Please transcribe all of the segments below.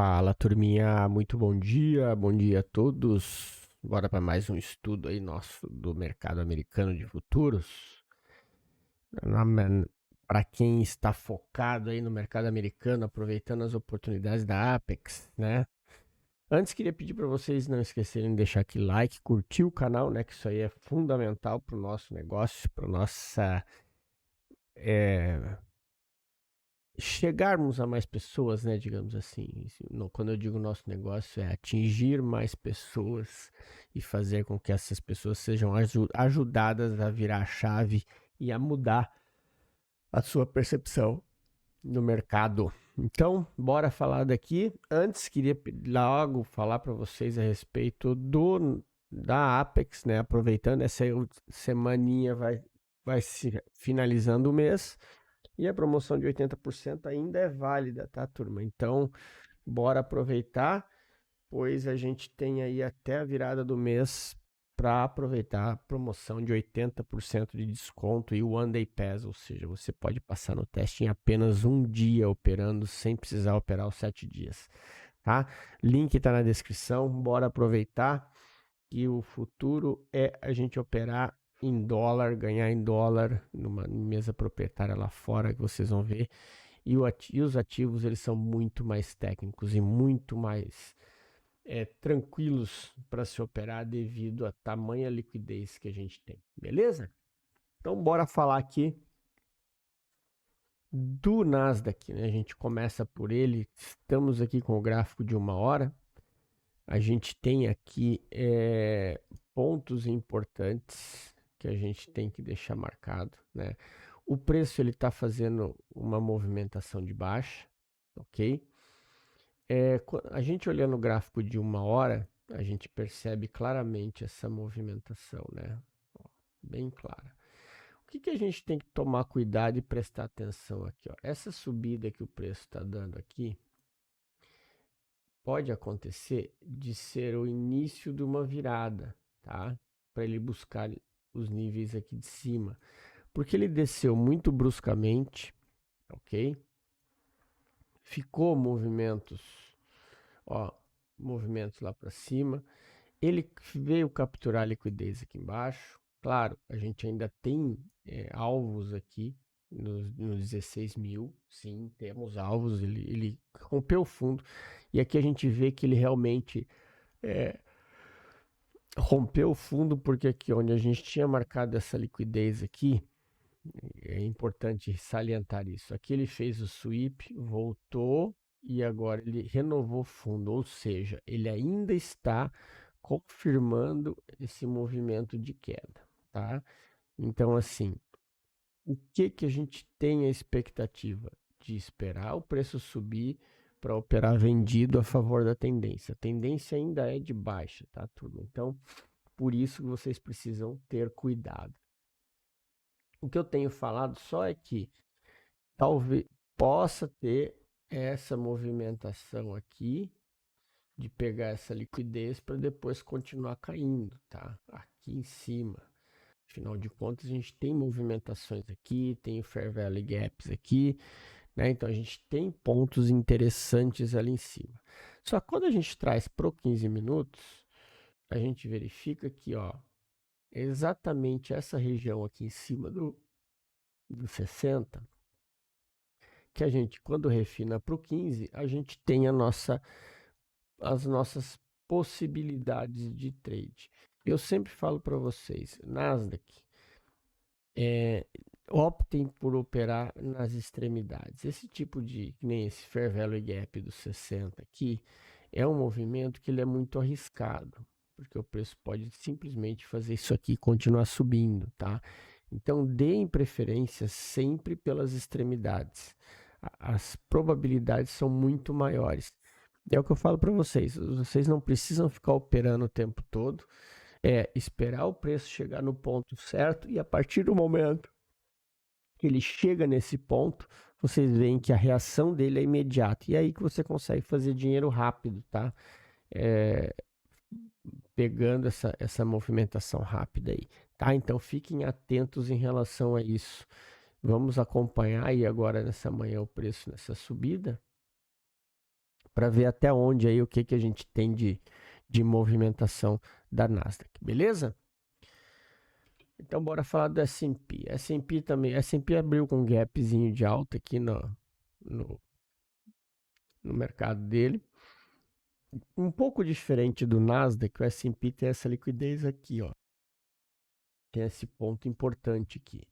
Fala, turminha, muito bom dia a todos. Bora para mais um estudo aí nosso do mercado americano de futuros. Para quem está focado aí no mercado americano, aproveitando as oportunidades da Apex, né? Antes queria pedir para vocês não esquecerem de deixar aqui like, curtir o canal, né? Que isso aí é fundamental para o nosso negócio, para nossa chegarmos a mais pessoas, né, digamos assim. Quando eu digo nosso negócio, é atingir mais pessoas e fazer com que essas pessoas sejam ajudadas a virar a chave e a mudar a sua percepção no mercado. Então, bora falar daqui. Antes, queria logo falar para vocês a respeito da Apex, né? Aproveitando essa semaninha vai se finalizando o mês. E a promoção de 80% ainda é válida, tá, turma? Então, bora aproveitar, pois a gente tem aí até a virada do mês para aproveitar a promoção de 80% de desconto e o One Day Pass, ou seja, você pode passar no teste em apenas um dia operando, sem precisar operar os 7 dias, tá? Link está na descrição, bora aproveitar que o futuro é a gente operar em dólar, ganhar em dólar numa mesa proprietária lá fora, que vocês vão ver. E os ativos, eles são muito mais técnicos e muito mais tranquilos para se operar devido à tamanha liquidez que a gente tem, beleza? Então, bora falar aqui do Nasdaq, né? A gente começa por ele, estamos aqui com o gráfico de 1 hora. A gente tem aqui pontos importantes que a gente tem que deixar marcado, né? O preço ele está fazendo uma movimentação de baixa, ok? A gente olhando o gráfico de 1 hora, a gente percebe claramente essa movimentação, né? Ó, bem clara. O que a gente tem que tomar cuidado e prestar atenção aqui, ó? Essa subida que o preço está dando aqui, pode acontecer de ser o início de uma virada, tá? Para ele buscar os níveis aqui de cima, porque ele desceu muito bruscamente, ok? Ficou movimentos lá para cima. Ele veio capturar a liquidez aqui embaixo. Claro, a gente ainda tem alvos aqui nos 16 mil. Sim, temos alvos. Ele rompeu o fundo. E aqui a gente vê que ele realmente rompeu o fundo, porque aqui onde a gente tinha marcado essa liquidez aqui, é importante salientar isso. Aqui ele fez o sweep, voltou e agora ele renovou o fundo, ou seja, ele ainda está confirmando esse movimento de queda, tá? Então, assim, o que a gente tem a expectativa de esperar o preço subir para operar vendido a favor da tendência? A tendência ainda é de baixa, tá, turma? Então, por isso que vocês precisam ter cuidado. O que eu tenho falado só é que talvez possa ter essa movimentação aqui de pegar essa liquidez para depois continuar caindo, tá? Aqui em cima. Afinal de contas, a gente tem movimentações aqui, tem o Fair Value Gaps aqui, né? Então a gente tem pontos interessantes ali em cima. Só que quando a gente traz para 15 minutos, a gente verifica que, ó, exatamente essa região aqui em cima do 60, que a gente, quando refina para o 15, a gente tem as nossas possibilidades de trade. Eu sempre falo para vocês, Nasdaq, optem por operar nas extremidades. Esse tipo que nem esse Fair Value Gap do 60 aqui, é um movimento que ele é muito arriscado, porque o preço pode simplesmente fazer isso aqui e continuar subindo, tá? Então, deem preferência sempre pelas extremidades. As probabilidades são muito maiores. É o que eu falo para vocês. Vocês não precisam ficar operando o tempo todo. É esperar o preço chegar no ponto certo e a partir do momento que ele chega nesse ponto, vocês veem que a reação dele é imediata. E é aí que você consegue fazer dinheiro rápido, tá? É, pegando essa movimentação rápida aí, tá? Então fiquem atentos em relação a isso. Vamos acompanhar aí agora nessa manhã o preço nessa subida para ver até onde aí o que, que a gente tem de movimentação da Nasdaq, beleza? Então bora falar do S&P. S&P também, S&P abriu com um gapzinho de alta aqui no, no mercado dele. Um pouco diferente do Nasdaq, o S&P tem essa liquidez aqui, ó. Tem esse ponto importante aqui.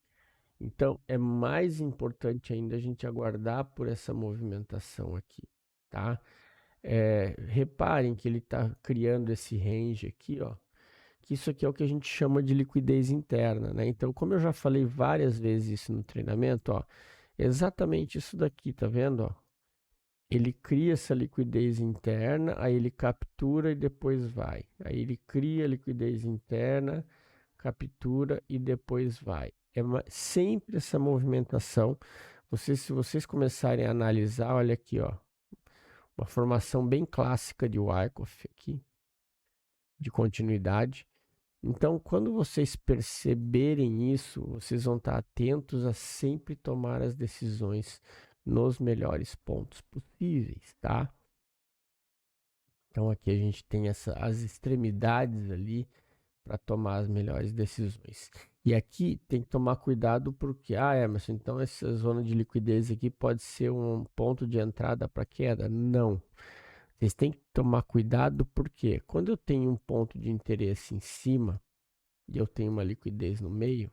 Então é mais importante ainda a gente aguardar por essa movimentação aqui, tá? Reparem que ele está criando esse range aqui, ó. Que isso aqui é o que a gente chama de liquidez interna, né? Então, como eu já falei várias vezes isso no treinamento, ó, exatamente isso daqui, tá vendo, ó? Ele cria essa liquidez interna, aí ele captura e depois vai. Aí ele cria liquidez interna, captura e depois vai. Sempre essa movimentação. Se vocês começarem a analisar, olha aqui, ó, uma formação bem clássica de Wyckoff aqui, de continuidade. Então, quando vocês perceberem isso, vocês vão estar atentos a sempre tomar as decisões nos melhores pontos possíveis, tá? Então, aqui a gente tem as extremidades ali para tomar as melhores decisões. E aqui tem que tomar cuidado porque, Emerson, então essa zona de liquidez aqui pode ser um ponto de entrada para queda? Não. Vocês têm que tomar cuidado porque quando eu tenho um ponto de interesse em cima e eu tenho uma liquidez no meio,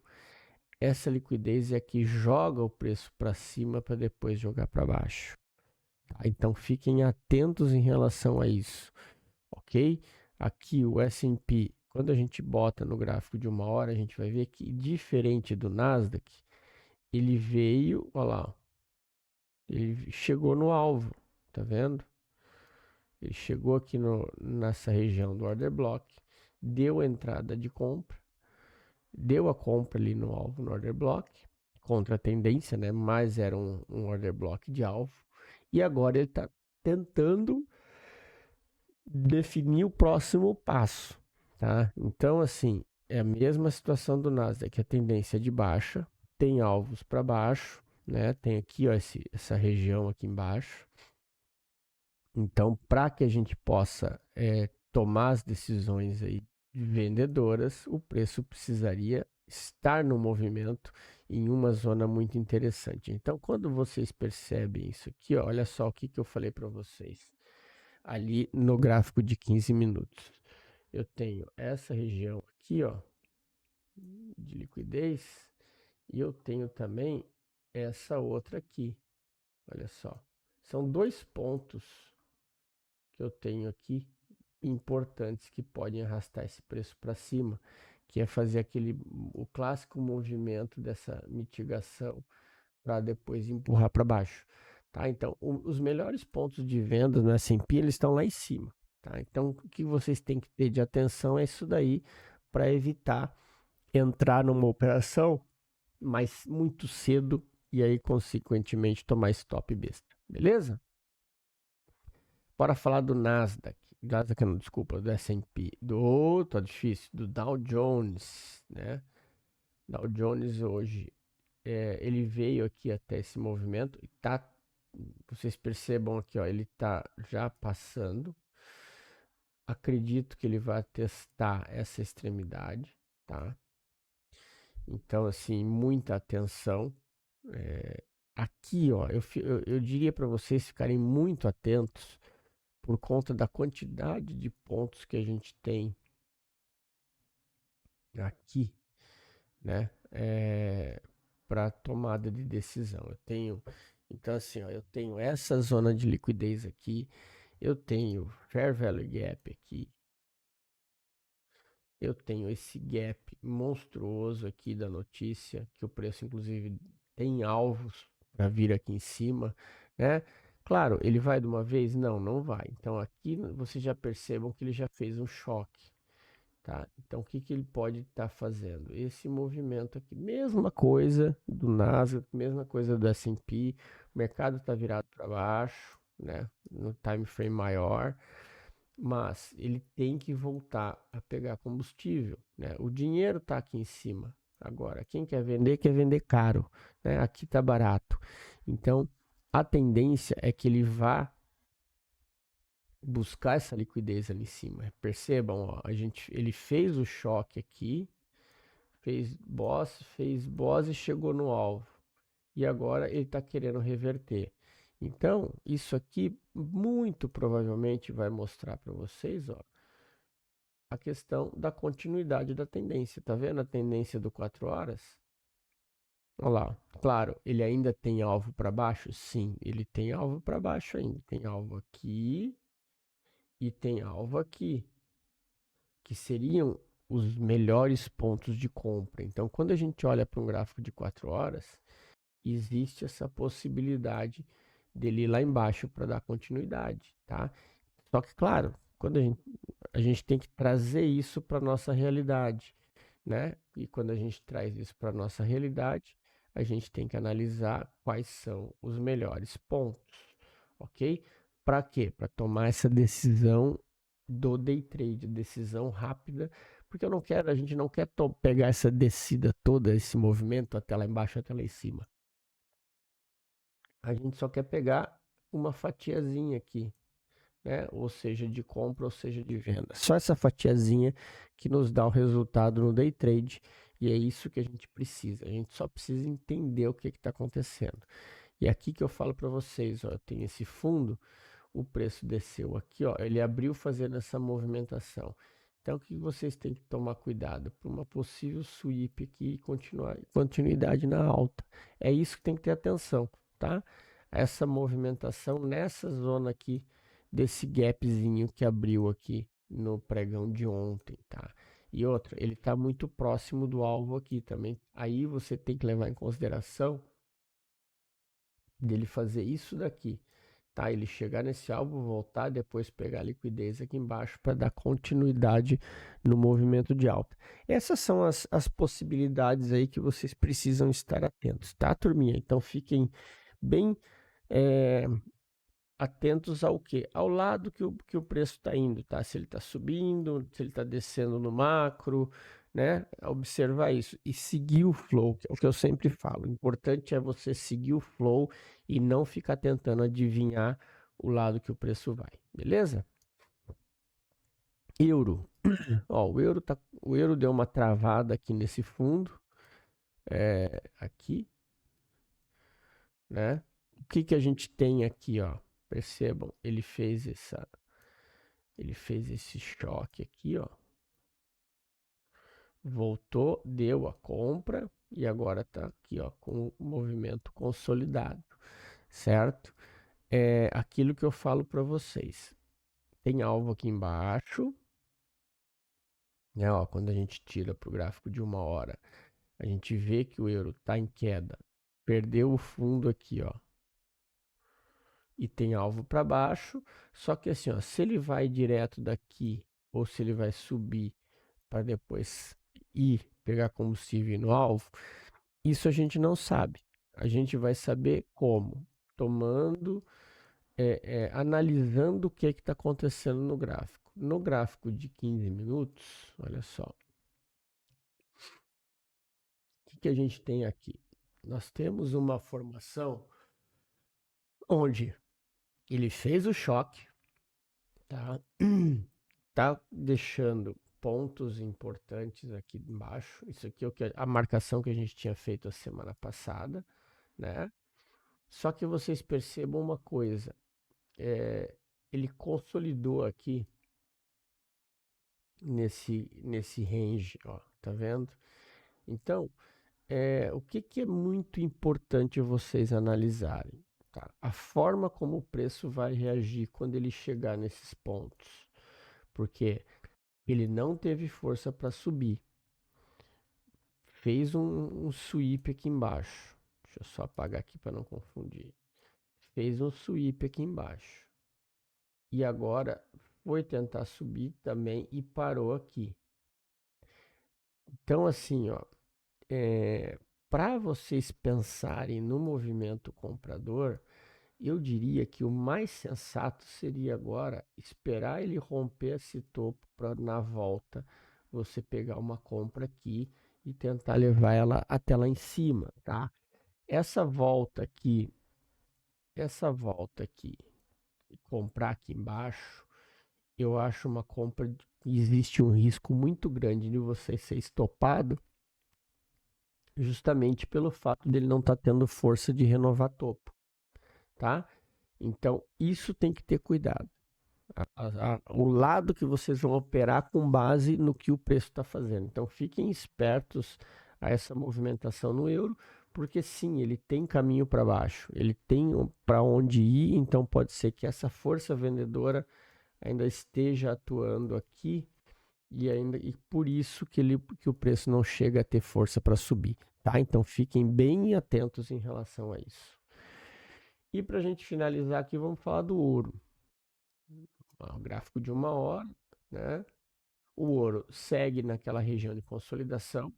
essa liquidez é que joga o preço para cima para depois jogar para baixo. Tá? Então fiquem atentos em relação a isso, ok? Aqui o S&P, quando a gente bota no gráfico de 1 hora, a gente vai ver que diferente do Nasdaq, ele veio, olha lá, ele chegou no alvo, tá vendo? Ele chegou aqui nessa região do order block, deu entrada de compra, deu a compra ali no alvo no order block, contra a tendência, né? Mas era um order block de alvo. E agora ele está tentando definir o próximo passo, tá? Então, assim, é a mesma situação do Nasdaq, a tendência é de baixa, tem alvos para baixo, né? Tem aqui, ó, essa região aqui embaixo. Então, para que a gente possa tomar as decisões aí vendedoras, o preço precisaria estar no movimento em uma zona muito interessante. Então, quando vocês percebem isso aqui, ó, olha só o que eu falei para vocês ali no gráfico de 15 minutos. Eu tenho essa região aqui, ó, de liquidez, e eu tenho também essa outra aqui. Olha só. São dois pontos que eu tenho aqui importantes que podem arrastar esse preço para cima, que é fazer o clássico movimento dessa mitigação para depois empurrar para baixo, tá? Então, os melhores pontos de venda no S&P, eles estão lá em cima, tá? Então, o que vocês têm que ter de atenção é isso daí, para evitar entrar numa operação mas muito cedo e aí, consequentemente, tomar stop besta, beleza? Bora falar do Nasdaq. Nasdaq não, desculpa, do S&P. Tá difícil. Do Dow Jones, né? Dow Jones hoje, ele veio aqui até esse movimento e tá, vocês percebam aqui, ó, ele tá já passando. Acredito que ele vai testar essa extremidade, tá? Então, assim, muita atenção. Aqui, ó, eu diria para vocês ficarem muito atentos por conta da quantidade de pontos que a gente tem aqui, né? Para tomada de decisão. Então assim, ó, eu tenho essa zona de liquidez aqui, eu tenho Fair Value Gap aqui, eu tenho esse gap monstruoso aqui da notícia, que o preço inclusive tem alvos para vir aqui em cima, né? Claro, ele vai de uma vez? Não, não vai. Então aqui vocês já percebam que ele já fez um choque, tá? Então o que ele pode estar fazendo? Esse movimento aqui, mesma coisa do Nasdaq, mesma coisa do S&P, o mercado está virado para baixo, né? No time frame maior, mas ele tem que voltar a pegar combustível, né? O dinheiro está aqui em cima. Agora, quem quer vender caro, né? Aqui está barato. Então, a tendência é que ele vá buscar essa liquidez ali em cima. Percebam, ó, ele fez o choque aqui, fez boss e chegou no alvo. E agora ele está querendo reverter. Então, isso aqui muito provavelmente vai mostrar para vocês, ó, a questão da continuidade da tendência. Tá vendo a tendência do 4 horas? Olha lá. Claro, ele ainda tem alvo para baixo? Sim, ele tem alvo para baixo ainda. Tem alvo aqui e tem alvo aqui, que seriam os melhores pontos de compra. Então, quando a gente olha para um gráfico de 4 horas, existe essa possibilidade dele ir lá embaixo para dar continuidade, tá? Só que, claro, quando a gente tem que trazer isso para nossa realidade, né? E quando a gente traz isso para nossa realidade, a gente tem que analisar quais são os melhores pontos, ok? Para quê? Para tomar essa decisão do day trade, decisão rápida, porque a gente não quer pegar essa descida toda, esse movimento até lá embaixo, até lá em cima. A gente só quer pegar uma fatiazinha aqui, né? Ou seja, de compra, ou seja, de venda. Só essa fatiazinha que nos dá o resultado no day trade, e é isso que a gente precisa. A gente só precisa entender o que está acontecendo. E aqui que eu falo para vocês, ó, eu tenho esse fundo, o preço desceu aqui, ó, ele abriu fazendo essa movimentação. Então, o que vocês têm que tomar cuidado? Para uma possível sweep aqui e continuidade na alta. É isso que tem que ter atenção, tá? Essa movimentação nessa zona aqui, desse gapzinho que abriu aqui no pregão de ontem, tá? E outra, ele está muito próximo do alvo aqui também. Aí você tem que levar em consideração dele fazer isso daqui, tá? Ele chegar nesse alvo, voltar, depois pegar a liquidez aqui embaixo para dar continuidade no movimento de alta. Essas são as possibilidades aí que vocês precisam estar atentos, tá, turminha? Então fiquem bem atentos ao que? Ao lado que o preço está indo, tá? Se ele está subindo, se ele está descendo no macro, né? Observar isso e seguir o flow, que é o que eu sempre falo. O importante é você seguir o flow e não ficar tentando adivinhar o lado que o preço vai, beleza? Euro. Ó, o euro deu uma travada aqui nesse fundo, aqui, né? O que que a gente tem aqui, ó? Percebam, ele fez esse choque aqui, ó. Voltou, deu a compra e agora tá aqui, ó, com o movimento consolidado, certo? É aquilo que eu falo para vocês. Tem alvo aqui embaixo, né? Ó, quando a gente tira para o gráfico de 1 hora, a gente vê que o euro tá em queda, perdeu o fundo aqui, ó, e tem alvo para baixo. Só que assim, ó, se ele vai direto daqui ou se ele vai subir para depois ir pegar combustível no alvo, isso a gente não sabe. A gente vai saber como? Tomando, analisando o que está acontecendo no gráfico. No gráfico de 15 minutos, olha só, o que a gente tem aqui? Nós temos uma formação onde ele fez o choque, tá? Tá deixando pontos importantes aqui embaixo. Isso aqui é a marcação que a gente tinha feito a semana passada, né? Só que vocês percebam uma coisa, ele consolidou aqui nesse range, ó, tá vendo? Então, o que é muito importante vocês analisarem, tá? A forma como o preço vai reagir quando ele chegar nesses pontos, porque ele não teve força para subir, fez um sweep aqui embaixo, deixa eu só apagar aqui para não confundir, fez um sweep aqui embaixo, e agora foi tentar subir também e parou aqui. Então, assim, ó, para vocês pensarem no movimento comprador, eu diria que o mais sensato seria agora esperar ele romper esse topo para na volta você pegar uma compra aqui e tentar levar ela até lá em cima, tá? Essa volta aqui, comprar aqui embaixo, eu acho uma compra, existe um risco muito grande de você ser estopado, justamente pelo fato dele não estar tendo força de renovar topo, tá? Então, isso tem que ter cuidado. O lado que vocês vão operar com base no que o preço está fazendo. Então, fiquem espertos a essa movimentação no euro, porque sim, ele tem caminho para baixo, ele tem para onde ir, então pode ser que essa força vendedora ainda esteja atuando aqui e por isso que o preço não chega a ter força para subir, tá? Então fiquem bem atentos em relação a isso. E para a gente finalizar aqui, vamos falar do ouro. O gráfico de 1 hora, né? O ouro segue naquela região de consolidação.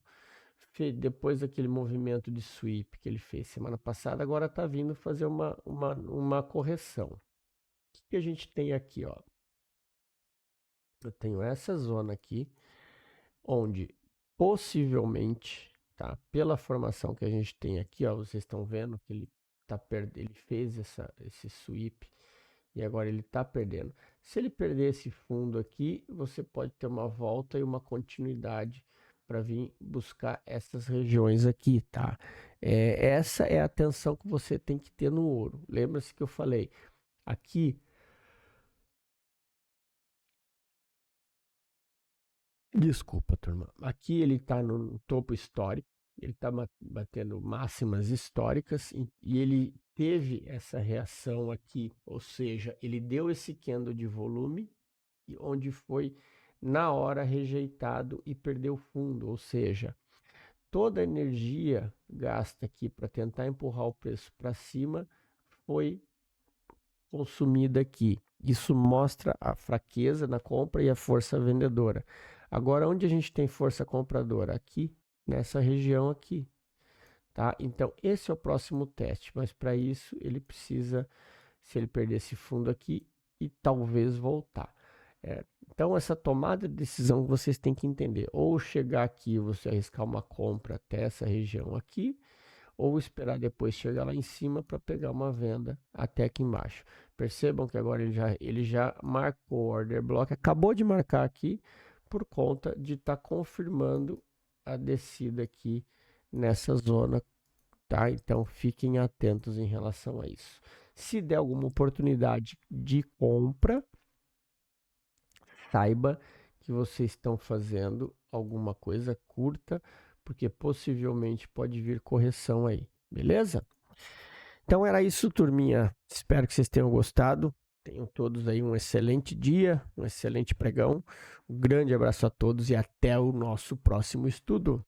Depois daquele movimento de sweep que ele fez semana passada, agora está vindo fazer uma correção. O que a gente tem aqui, ó? Eu tenho essa zona aqui, onde possivelmente, tá? Pela formação que a gente tem aqui, ó, vocês estão vendo que ele fez esse sweep e agora ele está perdendo. Se ele perder esse fundo aqui, você pode ter uma volta e uma continuidade para vir buscar essas regiões aqui, tá? Essa é a atenção que você tem que ter no ouro. Lembra-se que eu falei aqui. Desculpa, turma. Aqui ele está no topo histórico, ele está batendo máximas históricas e ele teve essa reação aqui, ou seja, ele deu esse candle de volume, onde foi na hora rejeitado e perdeu fundo, ou seja, toda a energia gasta aqui para tentar empurrar o preço para cima foi consumida aqui. Isso mostra a fraqueza na compra e a força vendedora. Agora, onde a gente tem força compradora? Aqui, nessa região aqui, tá? Então, esse é o próximo teste, mas para isso ele precisa, se ele perder esse fundo aqui, e talvez voltar. Então, essa tomada de decisão vocês têm que entender. Ou chegar aqui, você arriscar uma compra até essa região aqui, ou esperar depois chegar lá em cima para pegar uma venda até aqui embaixo. Percebam que agora ele já marcou o order block, acabou de marcar aqui por conta de estar confirmando a descida aqui nessa zona, tá? Então fiquem atentos em relação a isso. Se der alguma oportunidade de compra, saiba que vocês estão fazendo alguma coisa curta, porque possivelmente pode vir correção aí, beleza? Então era isso, turminha. Espero que vocês tenham gostado. Tenham todos aí um excelente dia, um excelente pregão. Um grande abraço a todos e até o nosso próximo estudo.